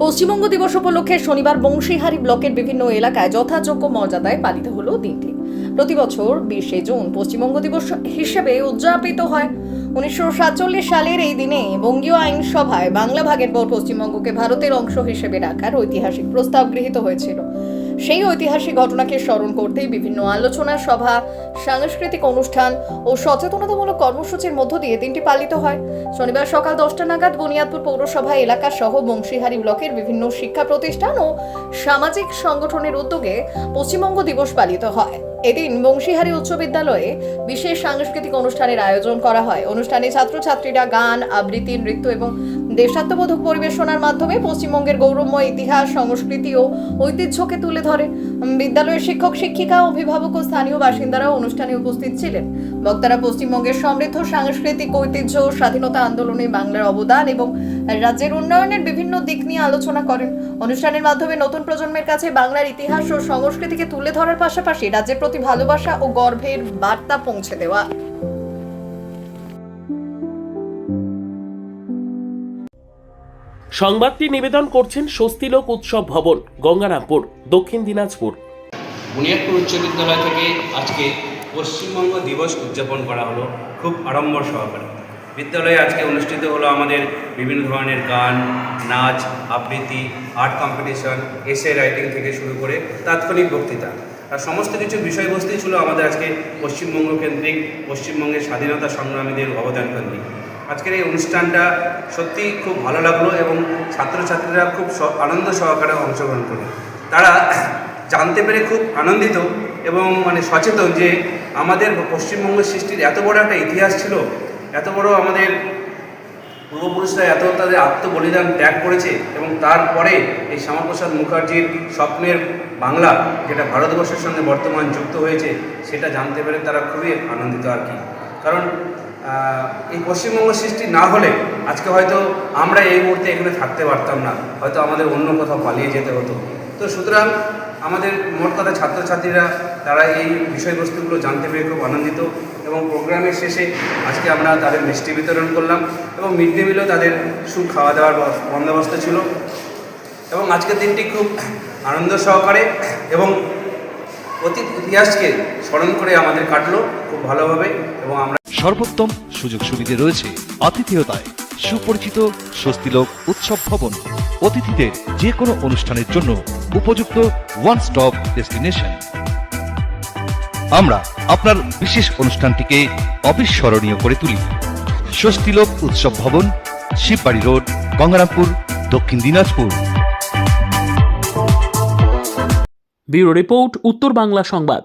পশ্চিমবঙ্গ দিবস উপলক্ষে শনিবার বংশীহারি ব্লকের বিভিন্ন এলাকায় যথাযোগ্য মর্যাদায় পালিত হলো দিনটি। প্রতি বছর 20শে জুন পশ্চিমবঙ্গ দিবস হিসেবে উদযাপিত হয়। 1947 সালের এই দিনে বঙ্গীয় আইনসভায় বাংলা ভাগের পর পশ্চিমবঙ্গকে ভারতের অংশ হিসেবে রাখার ঐতিহাসিক প্রস্তাব গৃহীত হয়েছিল। সেই ঐতিহাসিক ঘটনাকে স্মরণ করতে বিভিন্ন আলোচনা সভা, সাংস্কৃতিক অনুষ্ঠান ও সচেতনতামূলক কর্মসূচির মধ্য দিয়ে দিনটি পালিত হয়। শনিবার সকাল 10টা নাগাদ বুনিয়াদপুর পৌরসভা এলাকা সহ বংশীহারি ব্লকের বিভিন্ন শিক্ষা প্রতিষ্ঠান ও সামাজিক সংগঠনের উদ্যোগে পশ্চিমবঙ্গ দিবস পালিত হয়। এদিন বংশীহারি উচ্চ বিদ্যালয়ে বিশেষ সাংস্কৃতিক অনুষ্ঠানের আয়োজন করা হয়। অনুষ্ঠানে ছাত্রছাত্রীরা গান, আবৃত্তি, নৃত্য এবং দেশাত্মবোধক পরিবেশনার মাধ্যমে পশ্চিমবঙ্গের গৌরবময় ইতিহাস, সংস্কৃতি ও ঐতিহ্যকে তুলে ধরে। বিদ্যালয়ের শিক্ষক, শিক্ষিকা, অভিভাবক ও স্থানীয় বাসিন্দারাও অনুষ্ঠানে উপস্থিত ছিলেন। বক্তারা পশ্চিমবঙ্গের সমৃদ্ধ সাংস্কৃতিক ঐতিহ্য, স্বাধীনতা আন্দোলনে বাংলার অবদান এবং রাজ্যের উন্নয়নের বিভিন্ন দিক নিয়ে আলোচনা করেন। অনুষ্ঠানের মাধ্যমে নতুন প্রজন্মের কাছে বাংলার ইতিহাস ও সংস্কৃতিকে তুলে ধরার পাশাপাশি রাজ্যের প্রতি ভালোবাসা ও গর্বের বার্তা পৌঁছে দেওয়া। সংবাদটি নিবেদন করছেন স্বস্তিলোক উৎসব ভবন, গঙ্গারামপুর, দক্ষিণ দিনাজপুর। বুনিয়াদপুর উচ্চ বিদ্যালয় থেকে আজকে পশ্চিমবঙ্গ দিবস উদযাপন করা হলো খুব আড়ম্বর সহকারে। বিদ্যালয়ে আজকে অনুষ্ঠিত হলো আমাদের বিভিন্ন ধরনের গান, নাচ, আবৃত্তি, আর্ট কম্পিটিশন, এসে রাইটিং থেকে শুরু করে তাৎক্ষণিক বক্তৃতা আর সমস্ত কিছু বিষয়বস্তুই ছিল আমাদের আজকে পশ্চিমবঙ্গ কেন্দ্রিক, পশ্চিমবঙ্গের স্বাধীনতা সংগ্রামীদের অবদান কেন্দ্রিক। আজকের এই অনুষ্ঠানটা সত্যি খুব ভালো লাগলো এবং ছাত্রছাত্রীরা খুব আনন্দ সহকারে অংশগ্রহণ করলো। তারা জানতে পেরে খুব আনন্দিত এবং সচেতন যে আমাদের পশ্চিমবঙ্গ সৃষ্টির এত বড় একটা ইতিহাস ছিল, এত বড় আমাদের পূর্বপুরুষরা এত তাদের আত্মবলিদান ত্যাগ করেছে এবং তারপরে এই শ্যামাপ্রসাদ মুখার্জির স্বপ্নের বাংলা, যেটা ভারতবর্ষের সঙ্গে বর্তমান যুক্ত হয়েছে, সেটা জানতে পেরে তারা খুবই আনন্দিত আর কি। কারণ এই পশ্চিমবঙ্গ সৃষ্টি না হলে আজকে হয়তো আমরা এই মুহূর্তে এখানে থাকতে পারতাম না, হয়তো আমাদের অন্য কোথাও পালিয়ে যেতে হতো। তো সুতরাং আমাদের মোট কথা ছাত্রছাত্রীরা তারা এই বিষয়বস্তুগুলো জানতে পেরে খুব আনন্দিত এবং প্রোগ্রামের শেষে আজকে আমরা তাদের মিষ্টি বিতরণ করলাম এবং মিড ডে মিলেও তাদের খাওয়া দাওয়ার বন্দোবস্ত ছিল এবং আজকের দিনটি খুব আনন্দ সহকারে এবং অতীত ইতিহাসকে স্মরণ করে আমাদের কাটলো খুব ভালোভাবে। এবং আমরা সর্বোত্তম সুযোগ সুবিধে রয়েছে আতিথেয়তায় সুপরিচিত স্বস্তিলোক উৎসব ভবন। অতিথিদের যে কোনো অনুষ্ঠানের জন্য উপযুক্ত ওয়ান স্টপ ডেস্টিনেশন। আমরা আপনার বিশেষ অনুষ্ঠানটিকে অবিস্মরণীয় করে তুলি। স্বস্তিলোক উৎসব ভবন, শিববাড়ি রোড, গঙ্গারামপুর, দক্ষিণ দিনাজপুর। ব্যুরো রিপোর্ট, উত্তর বাংলা সংবাদ।